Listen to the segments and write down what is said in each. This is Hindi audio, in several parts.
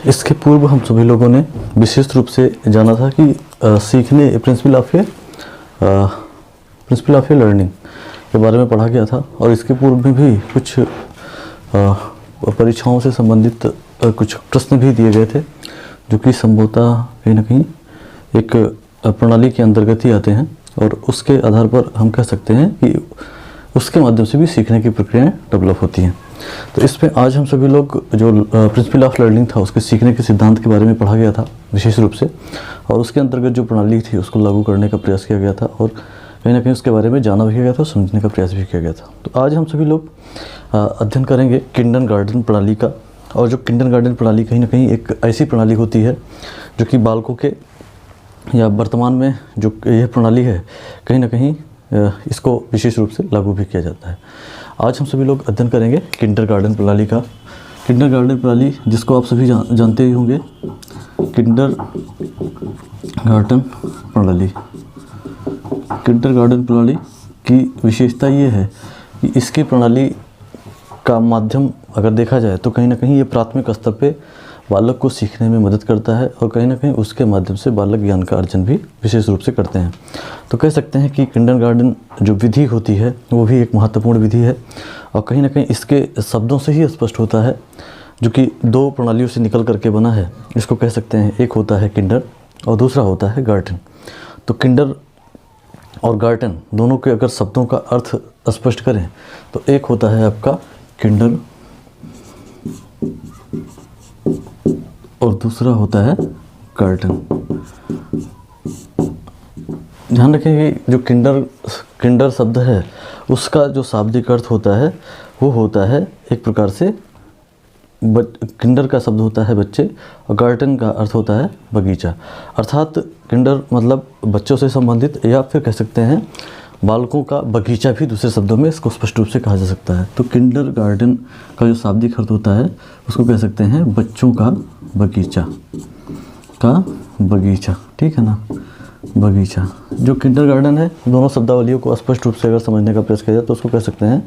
इसके पूर्व हम सभी लोगों ने विशेष रूप से जाना था कि सीखने प्रिंसिपल ऑफ ए लर्निंग के बारे में पढ़ा गया था और इसके पूर्व में भी कुछ परीक्षाओं से संबंधित कुछ प्रश्न भी दिए गए थे जो कि संभवतः कहीं ना कहीं एक प्रणाली के अंतर्गत ही आते हैं और उसके आधार पर हम कह सकते हैं कि उसके माध्यम से भी सीखने की प्रक्रियाएं डेवलप होती हैं। तो इसमें आज हम सभी लोग जो प्रिंसिपल ऑफ लर्निंग था उसके सीखने के सिद्धांत के बारे में पढ़ा गया था विशेष रूप से, और उसके अंतर्गत जो प्रणाली थी उसको लागू करने का प्रयास किया गया था और कहीं ना कहीं उसके बारे में जाना भी गया था, समझने का प्रयास भी किया गया था। तो आज हम सभी लोग अध्ययन करेंगे किंडरगार्टन प्रणाली का। और जो किंडरगार्टन प्रणाली कहीं ना कहीं एक ऐसी प्रणाली होती है जो कि बालकों के या वर्तमान में जो यह प्रणाली है कहीं ना कहीं इसको विशेष रूप से लागू भी किया जाता है। आज हम सभी लोग अध्ययन करेंगे किंडरगार्टन प्रणाली का। किंडरगार्टन प्रणाली जिसको आप सभी जानते ही होंगे, किंडरगार्टन प्रणाली। किंडरगार्टन प्रणाली की विशेषता ये है कि इसकी प्रणाली का माध्यम अगर देखा जाए तो कहीं ना कहीं ये प्राथमिक स्तर पे बालक को सीखने में मदद करता है और कहीं ना कहीं उसके माध्यम से बालक ज्ञान का अर्जन भी विशेष रूप से करते हैं। तो कह सकते हैं कि किंडरगार्टन जो विधि होती है वो भी एक महत्वपूर्ण विधि है और कहीं ना कहीं इसके शब्दों से ही स्पष्ट होता है, जो कि दो प्रणालियों से निकल करके बना है। इसको कह सकते हैं, एक होता है किंडर और दूसरा होता है गार्टन। तो किंडर और गार्टन दोनों के अगर शब्दों का अर्थ स्पष्ट करें तो एक होता है आपका किंडर और दूसरा होता है गार्टन। ध्यान रखें कि जो किंडर शब्द है उसका जो शाब्दिक अर्थ होता है वो होता है एक प्रकार से किंडर का शब्द होता है बच्चे और गार्टन का अर्थ होता है बगीचा। अर्थात किंडर मतलब बच्चों से संबंधित या फिर कह सकते हैं बालकों का बगीचा भी दूसरे शब्दों में इसको स्पष्ट रूप से कहा जा सकता है। तो किंडरगार्टन का जो शाब्दिक अर्थ होता है उसको कह सकते हैं बच्चों का बगीचा, ठीक है ना, बगीचा। जो किंडरगार्टन है, दोनों शब्दावलियों को स्पष्ट रूप से अगर समझने का प्रयास किया जाए तो उसको कह सकते हैं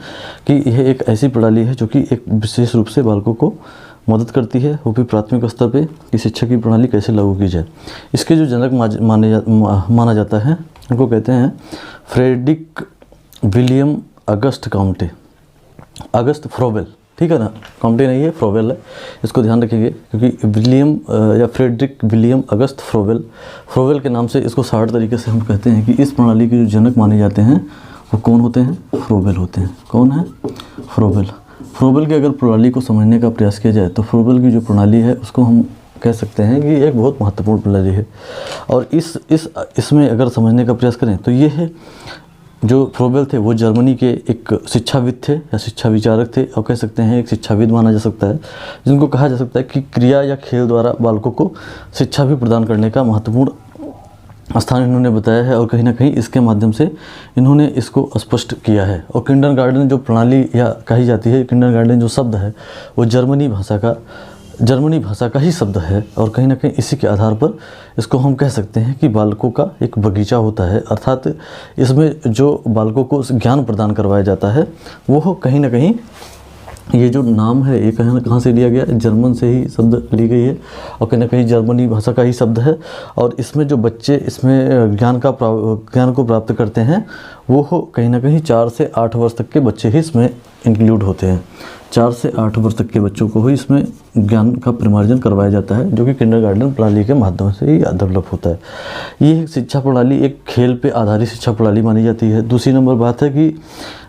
कि यह एक ऐसी प्रणाली है जो कि एक विशेष रूप से बालकों को मदद करती है, वो भी प्राथमिक स्तर पे कि शिक्षा की प्रणाली कैसे लागू की जाए। इसके जो जनक माना जाता है उनको कहते हैं फ्रेडरिक विलियम अगस्त काउंटे, अगस्त फ्रोबेल, ठीक है ना, काउंटे नहीं है, फ्रोबेल है, इसको ध्यान रखिए क्योंकि विलियम या फ्रेडरिक विलियम अगस्त फ्रोबेल के नाम से इसको साठ तरीके से हम कहते हैं कि इस प्रणाली के जो जनक माने जाते हैं वो कौन होते हैं? फ्रोबेल होते हैं। कौन है? फ्रोबेल की अगर प्रणाली को समझने का प्रयास किया जाए तो फ्रोबेल की जो प्रणाली है उसको हम कह सकते हैं कि एक बहुत महत्वपूर्ण प्रणाली है। और इसमें अगर समझने का प्रयास करें तो ये है, जो फ्रोबेल थे वो जर्मनी के एक शिक्षाविद थे या शिक्षा विचारक थे और कह सकते हैं एक शिक्षाविद माना जा सकता है, जिनको कहा जा सकता है कि क्रिया या खेल द्वारा बालकों को शिक्षा भी प्रदान करने का महत्वपूर्ण स्थान इन्होंने बताया है और कहीं ना कहीं इसके माध्यम से इन्होंने इसको स्पष्ट किया है। और किंडरगार्टन जो प्रणाली या कही जाती है, किंडरगार्टन जो शब्द है वो जर्मनी भाषा का ही शब्द है और कहीं ना कहीं इसी के आधार पर इसको हम कह सकते हैं कि बालकों का एक बगीचा होता है। अर्थात इसमें जो बालकों को ज्ञान प्रदान करवाया जाता है वो कहीं ना कहीं, ये जो नाम है ये कहाँ से लिया गया? जर्मन से ही शब्द ली गई है और कहीं ना कहीं जर्मनी भाषा का ही शब्द है। और इसमें जो बच्चे इसमें ज्ञान को प्राप्त करते हैं वो कहीं ना कहीं 4 से 8 वर्ष तक के बच्चे ही इसमें इंक्लूड होते हैं। 4 से 8 वर्ष तक के बच्चों को ही इसमें ज्ञान का परिमार्जन करवाया जाता है, जो कि किंडरगार्टन प्रणाली के माध्यम से ही डेवलप होता है। ये शिक्षा प्रणाली एक खेल पे आधारित शिक्षा प्रणाली मानी जाती है। दूसरी नंबर बात है कि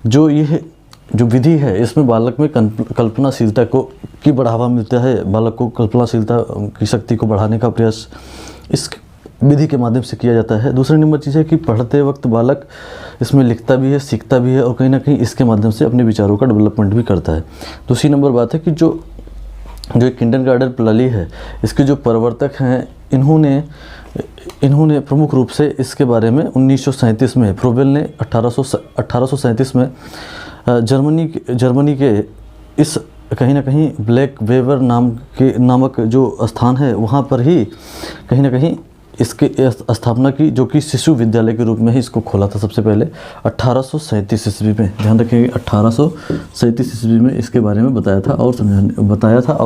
जो विधि है इसमें बालक में कल्पनाशीलता की बढ़ावा मिलता है, बालक को कल्पनाशीलता की शक्ति को बढ़ाने का प्रयास इस विधि के माध्यम से किया जाता है। दूसरी नंबर चीज़ है कि पढ़ते वक्त बालक इसमें लिखता भी है, सीखता भी है और कहीं ना कहीं इसके माध्यम से अपने विचारों का डेवलपमेंट भी करता है। दूसरी नंबर बात है कि जो किंडरगार्टन प्रणाली है इसके जो प्रवर्तक हैं इन्होंने प्रमुख रूप से इसके बारे में 1937 में फ्रोबेल ने 1837 में जर्मनी के इस कहीं ना कहीं ब्लैक वेवर नामक जो स्थान है वहाँ पर ही कहीं ना कहीं इसके स्थापना की, जो कि शिशु विद्यालय के रूप में ही इसको खोला था सबसे पहले 1837 ईस्वी में। ध्यान रखिए 1837 ईस्वी में इसके बारे में बताया था और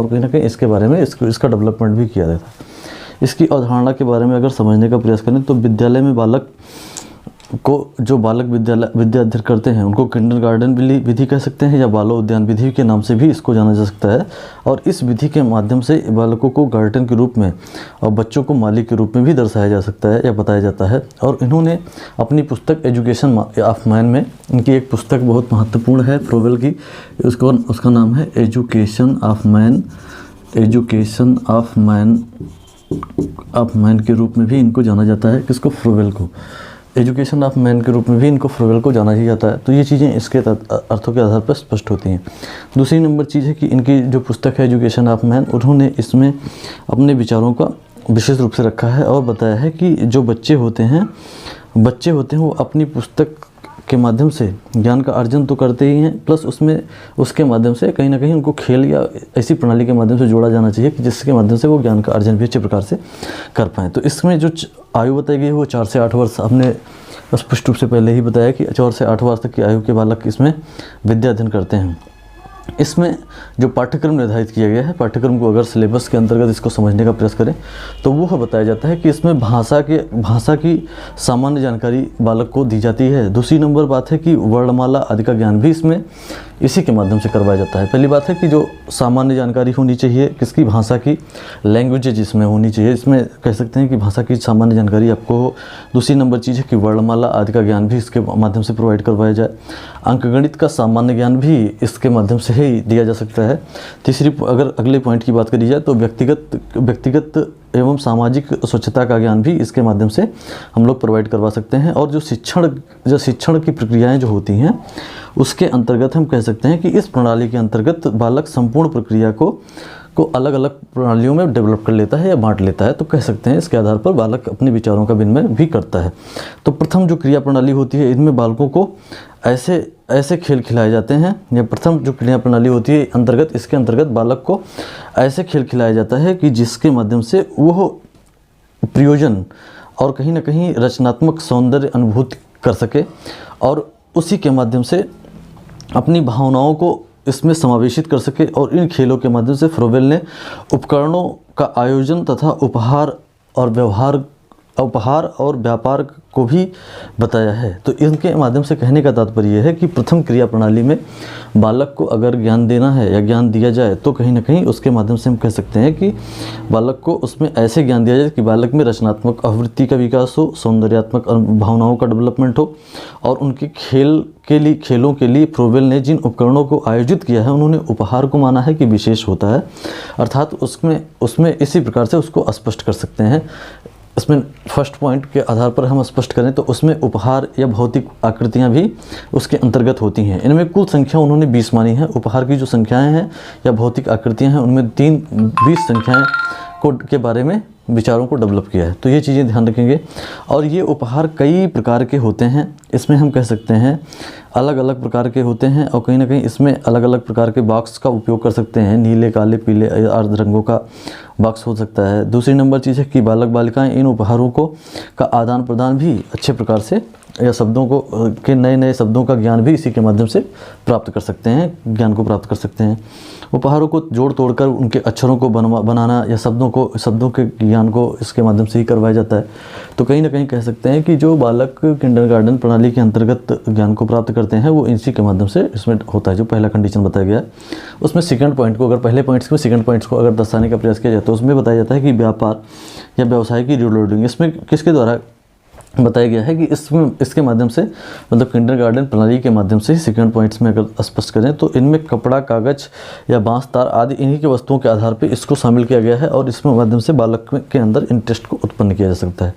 कहीं ना कहीं इसके बारे में इसका डेवलपमेंट भी किया गया था। इसकी अवधारणा के बारे में अगर समझने का प्रयास करें तो विद्यालय में बालक को, जो बालक विद्या अध्ययन करते हैं उनको किंडरगार्टन विधि कह सकते हैं या बालो उद्यान विधि के नाम से भी इसको जाना जा सकता है। और इस विधि के माध्यम से बालकों को गार्डन के रूप में और बच्चों को मालिक के रूप में भी दर्शाया जा सकता है या बताया जाता है। और इन्होंने अपनी पुस्तक एजुकेशन ऑफ मैन में, इनकी एक पुस्तक बहुत महत्वपूर्ण है फ्रोवेल की, उसका नाम है एजुकेशन ऑफ मैन के रूप में भी इनको जाना जाता है। किसको? फ्रोवेल को। एजुकेशन ऑफ मैन के रूप में भी इनको फ्रोवेल को जाना ही जाता है। तो ये चीज़ें इसके अर्थों के आधार पर स्पष्ट होती हैं। दूसरी नंबर चीज़ है कि इनकी जो पुस्तक है एजुकेशन ऑफ मैन, उन्होंने इसमें अपने विचारों का विशेष रूप से रखा है और बताया है कि जो बच्चे होते हैं वो अपनी पुस्तक के माध्यम से ज्ञान का अर्जन तो करते ही हैं, प्लस उसके माध्यम से कहीं ना कहीं उनको खेल या ऐसी प्रणाली के माध्यम से जोड़ा जाना चाहिए कि जिसके माध्यम से वो ज्ञान का अर्जन भी अच्छे प्रकार से कर पाएँ। तो इसमें जो आयु बताई गई है वो 4 से 8 वर्ष, हमने स्पष्ट रूप से पहले ही बताया कि 4 से 8 वर्ष तक की आयु के बालक इसमें विद्या अध्ययन करते हैं। इसमें जो पाठ्यक्रम निर्धारित किया गया है, पाठ्यक्रम को अगर सिलेबस के अंतर्गत इसको समझने का प्रयास करें तो वो बताया जाता है कि इसमें भाषा की सामान्य जानकारी बालक को दी जाती है। दूसरी नंबर बात है कि वर्णमाला आदि का ज्ञान भी इसमें इसी के माध्यम से करवाया जाता है। पहली बात है कि जो सामान्य जानकारी होनी चाहिए किसकी, भाषा की, लैंग्वेज जिसमें होनी चाहिए, इसमें कह सकते हैं कि भाषा की सामान्य जानकारी आपको हो। दूसरी नंबर चीज़ है कि वर्णमाला आदि का ज्ञान भी इसके माध्यम से प्रोवाइड करवाया जाए। अंकगणित का सामान्य ज्ञान भी इसके माध्यम से ही दिया जा सकता है। तीसरी, अगर अगले पॉइंट की बात करी जाए तो व्यक्तिगत एवं सामाजिक स्वच्छता का ज्ञान भी इसके माध्यम से हम लोग प्रोवाइड करवा सकते हैं। और जो शिक्षण की प्रक्रियाएं जो होती हैं उसके अंतर्गत हम कह सकते हैं कि इस प्रणाली के अंतर्गत बालक संपूर्ण प्रक्रिया को अलग अलग प्रणालियों में डेवलप कर लेता है या बांट लेता है। तो कह सकते हैं इसके आधार पर बालक अपने विचारों का विनिमय भी करता है। तो प्रथम जो क्रिया प्रणाली होती है, इनमें बालकों को ऐसे खेल खिलाए जाते हैं, या प्रथम जो क्रिया प्रणाली होती है इसके अंतर्गत बालक को ऐसे खेल खिलाया जाता है कि जिसके माध्यम से वो प्रयोजन और कहीं ना कहीं रचनात्मक सौंदर्य अनुभूति कर सके और उसी के माध्यम से अपनी भावनाओं को इसमें समावेशित कर सके। और इन खेलों के माध्यम से फ्रोवेल ने उपकरणों का आयोजन तथा उपहार और व्यापार को भी बताया है। तो इनके माध्यम से कहने का तात्पर्य यह है कि प्रथम क्रिया प्रणाली में बालक को अगर ज्ञान देना है या ज्ञान दिया जाए तो कहीं ना कहीं उसके माध्यम से हम कह सकते हैं कि बालक को उसमें ऐसे ज्ञान दिया जाए कि बालक में रचनात्मक आवृत्ति का विकास हो, सौंदर्यात्मक भावनाओं का डेवलपमेंट हो। और उनके खेलों के लिए फ्रोवेल ने जिन उपकरणों को आयोजित किया है उन्होंने उपहार को माना है कि विशेष होता है, अर्थात उसमें इसी प्रकार से उसको स्पष्ट कर सकते हैं। इसमें फर्स्ट पॉइंट के आधार पर हम स्पष्ट करें तो उसमें उपहार या भौतिक आकृतियां भी उसके अंतर्गत होती हैं। इनमें कुल संख्या उन्होंने 20 मानी है। उपहार की जो संख्याएं हैं या भौतिक आकृतियां हैं उनमें 20 संख्याएं के बारे में विचारों को डेवलप किया है। तो ये चीज़ें ध्यान रखेंगे। और ये उपहार कई प्रकार के होते हैं, इसमें हम कह सकते हैं अलग अलग प्रकार के होते हैं और कहीं ना कहीं इसमें अलग अलग प्रकार के बॉक्स का उपयोग कर सकते हैं। नीले, काले, पीले अर्ध रंगों का बॉक्स हो सकता है। दूसरी नंबर चीज़ है कि बालक बालिकाएं इन उपहारों का आदान प्रदान भी अच्छे प्रकार से या नए शब्दों का ज्ञान भी इसी के माध्यम से प्राप्त कर सकते हैं, ज्ञान को प्राप्त कर सकते हैं। उपहारों को जोड़ तोड़कर उनके अक्षरों को बनाना या शब्दों के ज्ञान को इसके माध्यम से ही करवाया जाता है। तो कहीं ना कहीं कह सकते हैं कि जो बालक किंडरगार्टन प्रणाली के अंतर्गत ज्ञान को प्राप्त करते हैं वो इसी के माध्यम से इसमें होता है। जो पहला कंडीशन बताया गया है उसमें सेकंड पॉइंट को, अगर पहले पॉइंट्स में सेकंड पॉइंट्स को अगर दर्शाने का प्रयास किया जाए तो उसमें बताया जाता है कि व्यापार या व्यवसाय की रीलोडिंग इसमें किसके द्वारा बताया गया है कि इसके माध्यम से, मतलब किंडरगार्टन प्रणाली के माध्यम से सेकंड पॉइंट्स में अगर स्पष्ट करें तो इनमें कपड़ा, कागज या बांस, तार आदि इन्हीं के वस्तुओं के आधार पर इसको शामिल किया गया है और इसमें माध्यम से बालक के अंदर इंटरेस्ट को उत्पन्न किया जा सकता है।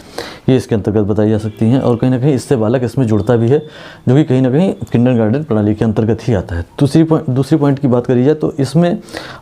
ये इसके अंतर्गत बताई जा सकती हैं और कहीं ना कहीं इससे बालक इसमें जुड़ता भी है, जो कि कहीं ना कहीं किंडरगार्टन प्रणाली के अंतर्गत ही आता है। दूसरी पॉइंट की बात करी जाए तो इसमें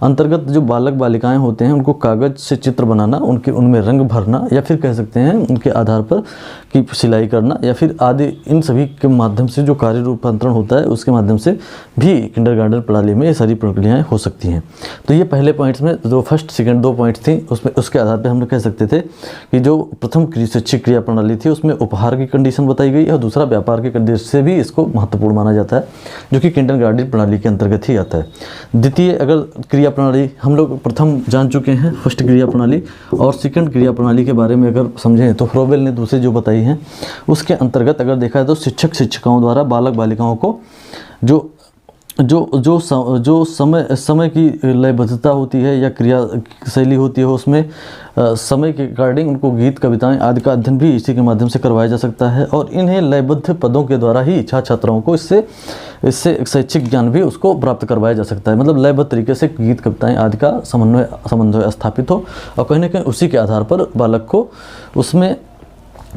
अंतर्गत जो बालक बालिकाएँ होते हैं उनको कागज से चित्र बनाना, उनमें रंग भरना या फिर कह सकते हैं उनके आधार पर कि सिलाई करना या फिर आदि, इन सभी के माध्यम से जो कार्य रूपांतरण होता है उसके माध्यम से भी किंडरगार्टन प्रणाली में ये सारी प्रक्रियाएं हो सकती हैं। तो ये पहले पॉइंट्स में जो फर्स्ट सेकंड 2 पॉइंट्स थी उसमें, उसके आधार पे हम लोग कह सकते थे कि जो प्रथम शैक्षिक क्रिया प्रणाली थी उसमें उपहार की कंडीशन बताई गई और दूसरा व्यापार की कंडीशन से भी इसको महत्वपूर्ण माना जाता है, जो कि किंडरगार्टन प्रणाली के अंतर्गत ही आता है। द्वितीय अगर क्रिया प्रणाली हम लोग प्रथम जान चुके हैं, फर्स्ट क्रिया प्रणाली, और सेकंड क्रिया प्रणाली के बारे में अगर समझें तो फ्रोबेल ने दूसरे जो बताई हैं उसके अंतर्गत अगर देखा जाए तो शिक्षक शिक्षिकाओं द्वारा बालक बालिकाओं को जो समय की लयबद्धता होती है या क्रिया शैली होती है उसमें समय के अकॉर्डिंग उनको गीत कविताएं आदि का अध्ययन भी इसी के माध्यम से करवाया जा सकता है, और इन्हें लयबद्ध पदों के द्वारा ही छात्र छात्राओं को इससे शैक्षिक ज्ञान भी उसको प्राप्त करवाया जा सकता है। मतलब लयबद्ध तरीके से गीत कविताएं आदि का समन्वय स्थापित हो और कहीं ना कहीं उसी के आधार पर बालक को उसमें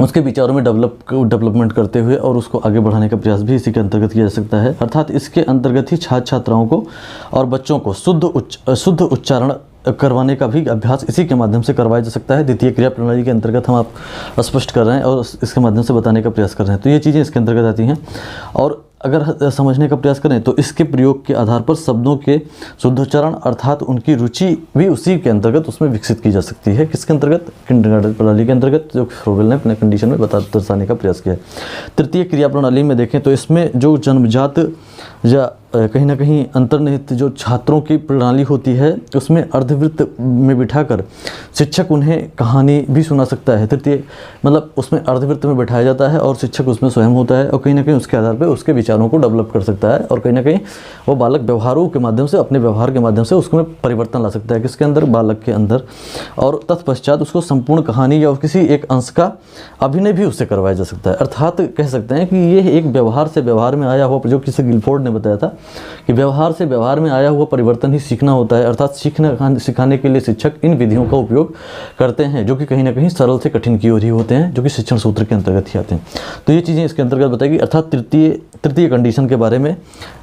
उसके विचारों में डेवलपमेंट करते हुए और उसको आगे बढ़ाने का प्रयास भी इसी के अंतर्गत किया जा सकता है। अर्थात इसके अंतर्गत ही छात्र छात्राओं को और बच्चों को शुद्ध उच्चारण करवाने का भी अभ्यास इसी के माध्यम से करवाया जा सकता है। द्वितीय क्रिया प्रणाली के अंतर्गत हम आप स्पष्ट कर रहे हैं और इसके माध्यम से बताने का प्रयास कर रहे हैं, तो ये चीज़ें इसके अंतर्गत आती हैं। और अगर समझने का प्रयास करें तो इसके प्रयोग के आधार पर शब्दों के शुद्धोच्चारण अर्थात उनकी रुचि भी उसी के अंतर्गत उसमें विकसित की जा सकती है। किसके अंतर्गत? किंडरगार्टन प्रणाली के अंतर्गत, जो फ्रोबेल ने अपने कंडीशन में दर्शाने का प्रयास किया है। तृतीय क्रिया प्रणाली में देखें तो इसमें जो जन्मजात या कहीं ना कहीं अंतर्निहित जो छात्रों की प्रणाली होती है उसमें अर्धवृत्त में बिठाकर शिक्षक उन्हें कहानी भी सुना सकता है। तृतीय मतलब उसमें अर्धवृत्त में बैठाया जाता है और शिक्षक उसमें स्वयं होता है और कहीं ना कहीं उसके आधार पर उसके विचारों को डेवलप कर सकता है और कहीं ना कहीं वो बालक व्यवहारों के माध्यम से, अपने व्यवहार के माध्यम से उसमें परिवर्तन ला सकता है। किसके अंदर? बालक के अंदर। और तत्पश्चात उसको संपूर्ण कहानी या किसी एक अंश का अभिनय भी उससे करवाया जा सकता है। अर्थात कह सकते हैं कि ये एक व्यवहार से व्यवहार में आया हुआ, जो किसी गिलफोर्ड ने बताया था कि व्यवहार से व्यवहार में आया हुआ परिवर्तन ही सीखना होता है। अर्थात सिखाने के लिए शिक्षक इन विधियों का उपयोग करते हैं जो कि कहीं ना कहीं सरल से कठिन की ओर ही होते हैं, जो कि शिक्षण सूत्र के अंतर्गत ही आते हैं। तो ये चीज़ें इसके अंतर्गत बताएगी। अर्थात तृतीय कंडीशन के बारे में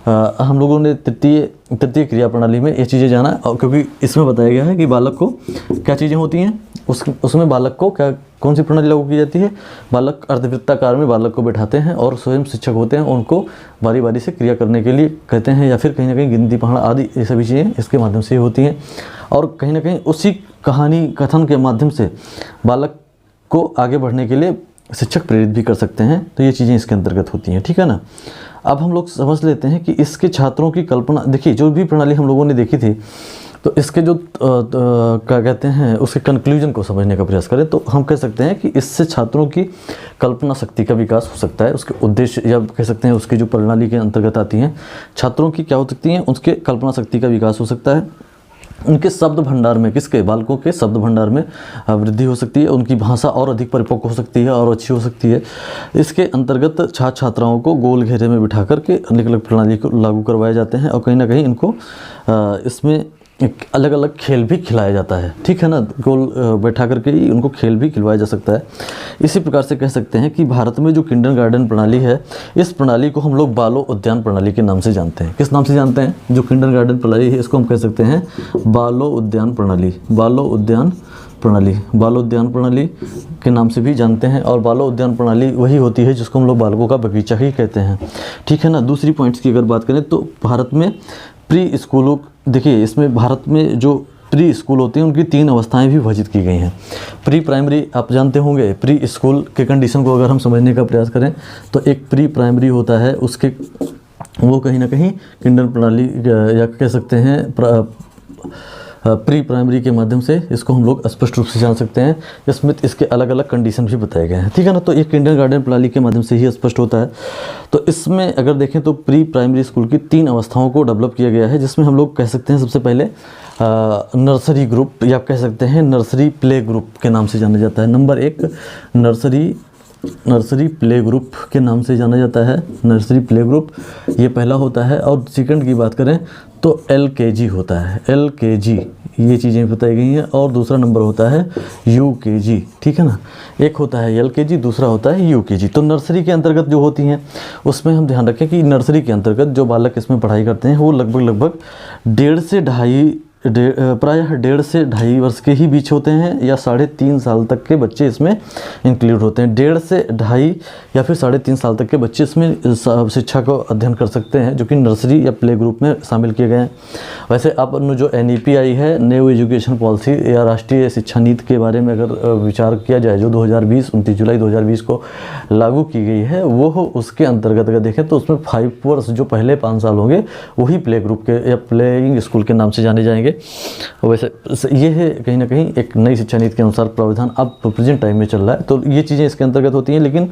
हम लोगों ने तृतीय क्रिया प्रणाली में ये चीज़ें जाना, और क्योंकि इसमें बताया गया है कि बालक को क्या चीज़ें होती हैं, उसमें बालक को कौन सी प्रणाली लागू की जाती है? बालक अर्धवृत्ताकार में बालक को बैठाते हैं और स्वयं शिक्षक होते हैं, उनको बारी बारी से क्रिया करने के लिए कहते हैं, या फिर कहीं ना कहीं गिनती पढ़ना आदि ये सभी चीज़ें इसके माध्यम से होती हैं। और कहीं ना कहीं उसी कहानी कथन के माध्यम से बालक को आगे बढ़ने के लिए शिक्षक प्रेरित भी कर सकते हैं। तो ये चीज़ें इसके अंतर्गत होती हैं, ठीक है ना। अब हम लोग समझ लेते हैं कि इसके छात्रों की कल्पना, देखिए जो भी प्रणाली हम लोगों ने देखी थी तो इसके जो क्या कहते हैं उसके कंक्लूजन को समझने का प्रयास करें तो हम कह सकते हैं कि इससे छात्रों की कल्पना शक्ति का विकास हो सकता है। उसके उद्देश्य या कह सकते हैं उसकी जो प्रणाली के अंतर्गत आती हैं छात्रों की क्या हो सकती हैं, उसके कल्पना शक्ति का विकास हो सकता है। उनके शब्द भंडार में, किसके? बालकों के शब्द भंडार में वृद्धि हो सकती है। उनकी भाषा और अधिक परिपक्व हो सकती है और अच्छी हो सकती है। इसके अंतर्गत छात्र छात्राओं को गोल घेरे में बिठा करके अलग अलग प्रणाली को लागू करवाए जाते हैं और कहीं ना कहीं इनको इसमें अलग अलग खेल भी खिलाया जाता है, ठीक है ना। गोल बैठा करके ही उनको खेल भी खिलवाया जा सकता है। इसी प्रकार से कह सकते हैं कि भारत में जो किंडरगार्टन प्रणाली है, इस प्रणाली को हम लोग बालो उद्यान प्रणाली के नाम से जानते हैं। किस नाम से जानते हैं? जो किंडरगार्टन प्रणाली है इसको हम कह सकते हैं बालो उद्यान प्रणाली। बालो उद्यान प्रणाली के नाम से भी जानते हैं। और बालो उद्यान प्रणाली वही होती है जिसको हम लोग बालकों का बगीचा ही कहते हैं, ठीक है ना। दूसरी पॉइंट्स की अगर बात करें तो भारत में प्री स्कूलों, देखिए इसमें भारत में जो प्री स्कूल होते हैं उनकी 3 अवस्थाएं भी विभाजित की गई हैं। प्री प्राइमरी आप जानते होंगे, प्री स्कूल के कंडीशन को अगर हम समझने का प्रयास करें तो एक प्री प्राइमरी होता है, उसके वो कहीं ना कहीं किंडर प्रणाली या कह सकते हैं प्री प्राइमरी के माध्यम से इसको हम लोग स्पष्ट रूप से जान सकते हैं। इसमें इसके अलग अलग कंडीशन भी बताए गए हैं, ठीक है ना। तो ये किंडरगार्टन प्रणाली के माध्यम से ही स्पष्ट होता है। तो इसमें अगर देखें तो प्री प्राइमरी स्कूल की 3 अवस्थाओं को डेवलप किया गया है, जिसमें हम लोग कह सकते हैं सबसे पहले नर्सरी ग्रुप या कह सकते हैं नर्सरी प्ले ग्रुप के नाम से जाना जाता है। नंबर 1 नर्सरी प्ले ग्रुप के नाम से जाना जाता है। नर्सरी प्ले ग्रुप ये पहला होता है। और सेकंड की बात करें तो LKG होता है। LKG ये चीज़ें बताई गई हैं। और दूसरा नंबर होता है UKG, ठीक है ना। एक होता है LKG, दूसरा होता है UKG। तो नर्सरी के अंतर्गत जो होती हैं उसमें हम ध्यान रखें कि नर्सरी के अंतर्गत जो बालक इसमें पढ़ाई करते हैं वो लगभग 1.5 से प्रायः 1.5 से 2.5 वर्ष के ही बीच होते हैं या 3.5 साल तक के बच्चे इसमें इंक्लूड होते हैं। 1.5 से 2.5 या फिर 3.5 साल तक के बच्चे इसमें शिक्षा को अध्ययन कर सकते हैं, जो कि नर्सरी या प्ले ग्रुप में शामिल किए गए हैं। वैसे अपन जो NEP आई है, न्यू एजुकेशन पॉलिसी या राष्ट्रीय शिक्षा नीति के बारे में अगर विचार किया जाए, जो 29 जुलाई 2020 को लागू की गई है, वो उसके अंतर्गत अगर देखें तो उसमें 5 वर्ष जो पहले 5 साल होंगे वही प्ले ग्रुप के या प्लेइंग स्कूल के नाम से जाने जाएंगे। वैसे ये है कहीं ना कहीं एक नई शिक्षा नीति के अनुसार प्रावधान अब प्रेजेंट टाइम में चल रहा है, तो ये चीज़ें इसके अंतर्गत होती हैं। लेकिन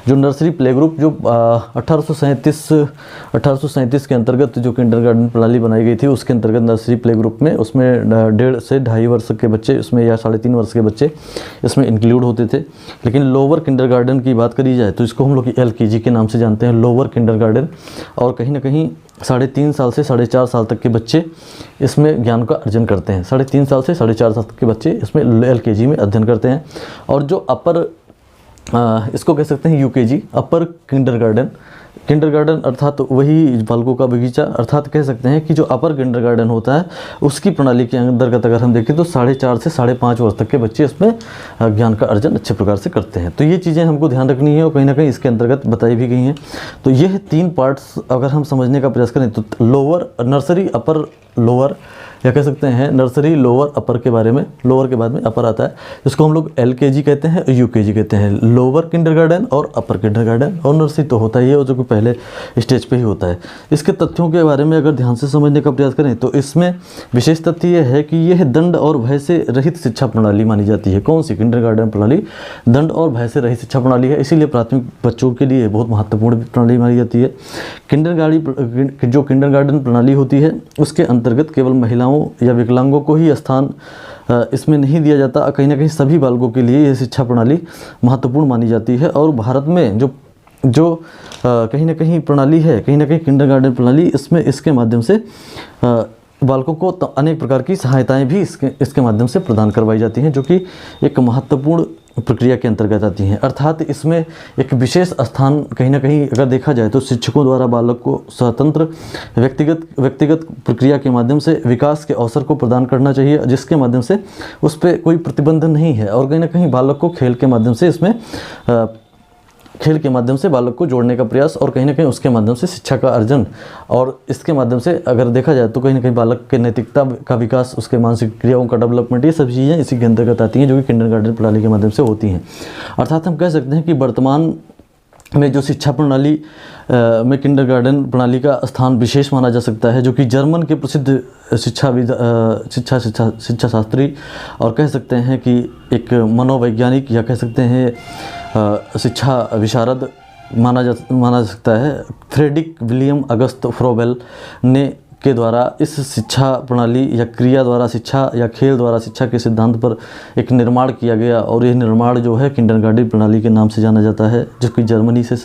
जो नर्सरी प्ले ग्रुप जो 1837 के अंतर्गत जो किंडरगार्टन प्रणाली बनाई गई थी, उसके अंतर्गत नर्सरी प्ले ग्रुप में उसमें 1.5 से 2.5 वर्ष के बच्चे इसमें या 3.5 वर्ष के बच्चे इसमें इंक्लूड होते थे। लेकिन लोअर किंडरगार्टन की बात करी जाए तो इसको हम लोग LKG के नाम से जानते हैं, लोअर किंडरगार्टन, और कहीं ना कहीं 3.5 साल से 4.5 साल तक के बच्चे इसमें ज्ञान का अर्जन करते हैं। 3.5 साल से 4.5 साल तक के बच्चे इसमें LKG में अध्ययन करते हैं। और जो अपर इसको कह सकते हैं UKG, अपर किंडरगार्टन अर्थात वही बालकों का बगीचा, अर्थात कह सकते हैं कि जो अपर किंडरगार्टन होता है उसकी प्रणाली के अंतर्गत अगर हम देखें तो 4.5 से 5.5 वर्ष तक के बच्चे इसमें ज्ञान का अर्जन अच्छे प्रकार से करते हैं। तो ये चीज़ें हमको ध्यान रखनी है और कहीं ना कहीं इसके अंतर्गत बताई भी गई हैं। तो ये 3 पार्ट्स अगर हम समझने का प्रयास करें तो लोअर, नर्सरी, अपर, लोअर, या कह सकते हैं नर्सरी, लोअर, अपर के बारे में, लोअर के बाद में अपर आता है, जिसको हम लोग LKG कहते हैं, UKG कहते हैं, लोअर किंडरगार्टन और अपर किंडरगार्टन। और नर्सरी तो होता ही है, जो कि पहले स्टेज पे ही होता है। इसके तथ्यों के बारे में अगर ध्यान से समझने का प्रयास करें तो इसमें विशेष तथ्य यह है कि यह दंड और भय से रहित शिक्षा प्रणाली मानी जाती है। कौन सी? किंडरगार्टन प्रणाली दंड और भय से रहित शिक्षा प्रणाली है, इसीलिए प्राथमिक बच्चों के लिए बहुत महत्वपूर्ण प्रणाली मानी जाती है। जो किंडरगार्टन प्रणाली होती है उसके अंतर्गत केवल महिलाओं या विकलांगों को ही स्थान इसमें नहीं दिया जाता, कहीं ना कहीं सभी बालकों के लिए यह शिक्षा प्रणाली महत्वपूर्ण मानी जाती है। और भारत में जो कहीं ना कहीं प्रणाली है, कहीं ना कहीं किंडरगार्टन प्रणाली, इसमें इसके माध्यम से बालकों को अनेक प्रकार की सहायताएं भी इसके माध्यम से प्रदान करवाई जाती हैं, जो कि एक महत्वपूर्ण प्रक्रिया के अंतर्गत आती हैं। अर्थात इसमें एक विशेष स्थान कहीं ना कहीं अगर देखा जाए तो शिक्षकों द्वारा बालक को स्वतंत्र व्यक्तिगत प्रक्रिया के माध्यम से विकास के अवसर को प्रदान करना चाहिए, जिसके माध्यम से उस पर कोई प्रतिबंध नहीं है। और कहीं ना कहीं बालक को खेल के माध्यम से इसमें खेल के माध्यम से बालक को जोड़ने का प्रयास और कहीं ना कहीं उसके माध्यम से शिक्षा का अर्जन, और इसके माध्यम से अगर देखा जाए तो कहीं ना कहीं बालक के नैतिकता का विकास, उसके मानसिक क्रियाओं का डेवलपमेंट, ये सब चीज़ें इसी के अंतर्गत आती हैं, जो कि किंडरगार्टन प्रणाली के माध्यम से होती हैं। अर्थात हम कह सकते हैं कि वर्तमान में जो शिक्षा प्रणाली में किंडरगार्टन प्रणाली का स्थान विशेष माना जा सकता है, जो कि जर्मन के प्रसिद्ध शिक्षा शास्त्री और कह सकते हैं कि एक मनोवैज्ञानिक या कह सकते हैं शिक्षा विशारद माना जा सकता है, फ्रेडरिक विलियम अगस्त फ्रोबेल ने के द्वारा इस शिक्षा प्रणाली या क्रिया द्वारा शिक्षा या खेल द्वारा शिक्षा के सिद्धांत पर एक निर्माण किया गया। और यह निर्माण जो है किंडरगार्टन प्रणाली के नाम से जाना जाता है, जो कि जर्मनी से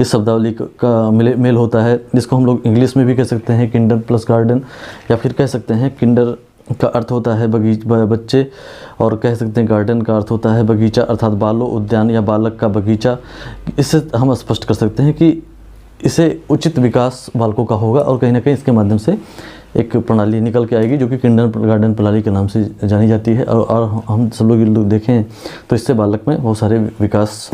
इस शब्दावली का मेल होता है, जिसको हम लोग इंग्लिश में भी कह सकते हैं किंडर प्लस गार्डन, या फिर कह सकते हैं किंडर का अर्थ होता है बच्चे, और कह सकते हैं गार्डन का अर्थ होता है बगीचा, अर्थात बालो उद्यान या बालक का बगीचा। इससे हम स्पष्ट कर सकते हैं कि इसे उचित विकास बालकों का होगा और कहीं ना कहीं इसके माध्यम से एक प्रणाली निकल के आएगी, जो कि किंडरगार्टन प्रणाली के नाम से जानी जाती है। और हम सब लोग देखें तो इससे बालक में बहुत सारे विकास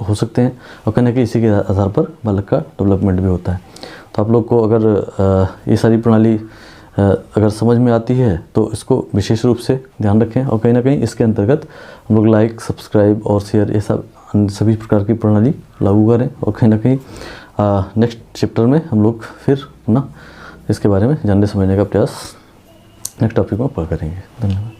हो सकते हैं और कहीं ना कहीं इसी के आधार पर बालक का डेवलपमेंट भी होता है। तो आप लोग को अगर ये सारी प्रणाली अगर समझ में आती है तो इसको विशेष रूप से ध्यान रखें और कहीं ना कहीं इसके अंतर्गत हम लोग लाइक, सब्सक्राइब और शेयर ये सब सभी प्रकार की प्रणाली लागू करें। और कहीं ना कहीं नेक्स्ट चैप्टर में हम लोग फिर ना इसके बारे में जानने समझने का प्रयास नेक्स्ट टॉपिक में करेंगे। धन्यवाद।